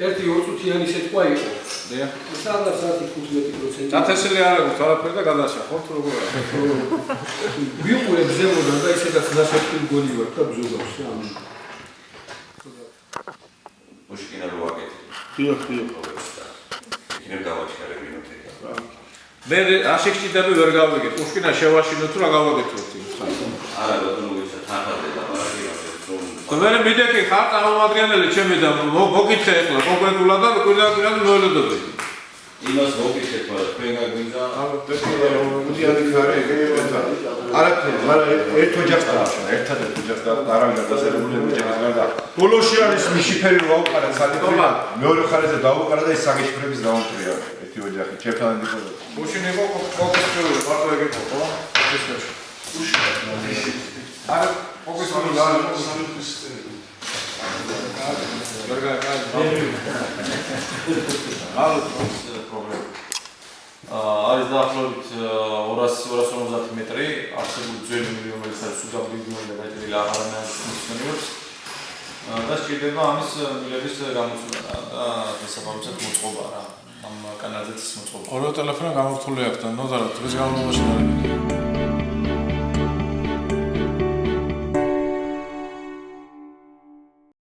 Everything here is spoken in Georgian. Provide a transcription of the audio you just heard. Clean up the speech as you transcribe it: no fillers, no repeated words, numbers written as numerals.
ერთი 2 წუთიანი სიტყვა იყო. დიახ. სადაც 15%. დათესილი არ აქვს არაფერი და გადაშახოთ როგორ არის. ვიყურებ ზემოდან და ისედაც ნასაკვირ გოლი ვარ და ბზოგავს რა. Pushkina lo vaqeti. დიახ. იქნებ დავაჩქარები ნოტები. მე აშექჭიდები ვერ გავიგე. პუშკინა შევაშინოთ თუ რა გავაკეთოთ იმ ხალხს. არა ბატონო ვიცა თანხაზე ლაპარაკი მე მიდექი ხარ წარმომადგენელი ჩემი და მოგიწე ახლა კონკრეტულად და კვირდა მოელოდები. იმას მოგიწეთ მაგრამ თქვენ გაგვინდა მუდიანი ხარ ეგრევა. არაფერი, მაგრამ ერთ ოჯახს დავაშვა, ერთადერთ ოჯახს და არავინ გასაგებული ოჯახის გარდა. ბოლოში არის მიშიფერი ვაუყარა სალიფრა. მეორე ხარეზე დაუყარა და ის საგეშიფრების დაუნტრია. ერთი ოჯახი ჩემთან იყო. მუშინ იყო კონკრეტული მარტო ეგ იყო, ხო? ეს კაცი. არა, კონკრეტული არ იყო სამი არის დაახლოებით 250 მეტრი, არსებული ძველი მილიონი, რომელიც არის უდაბნოები და გაჭრილი აღარანაირ ფუნქციონირებს. და სჭირდება ამის მილების გამოცვლა და შესაბამისად მოწყობა რა. ამ კანალზეც მოწყობა. ორივე ტელეფონი გამორთული აქვს და ნოდარად დღის განმავლობაში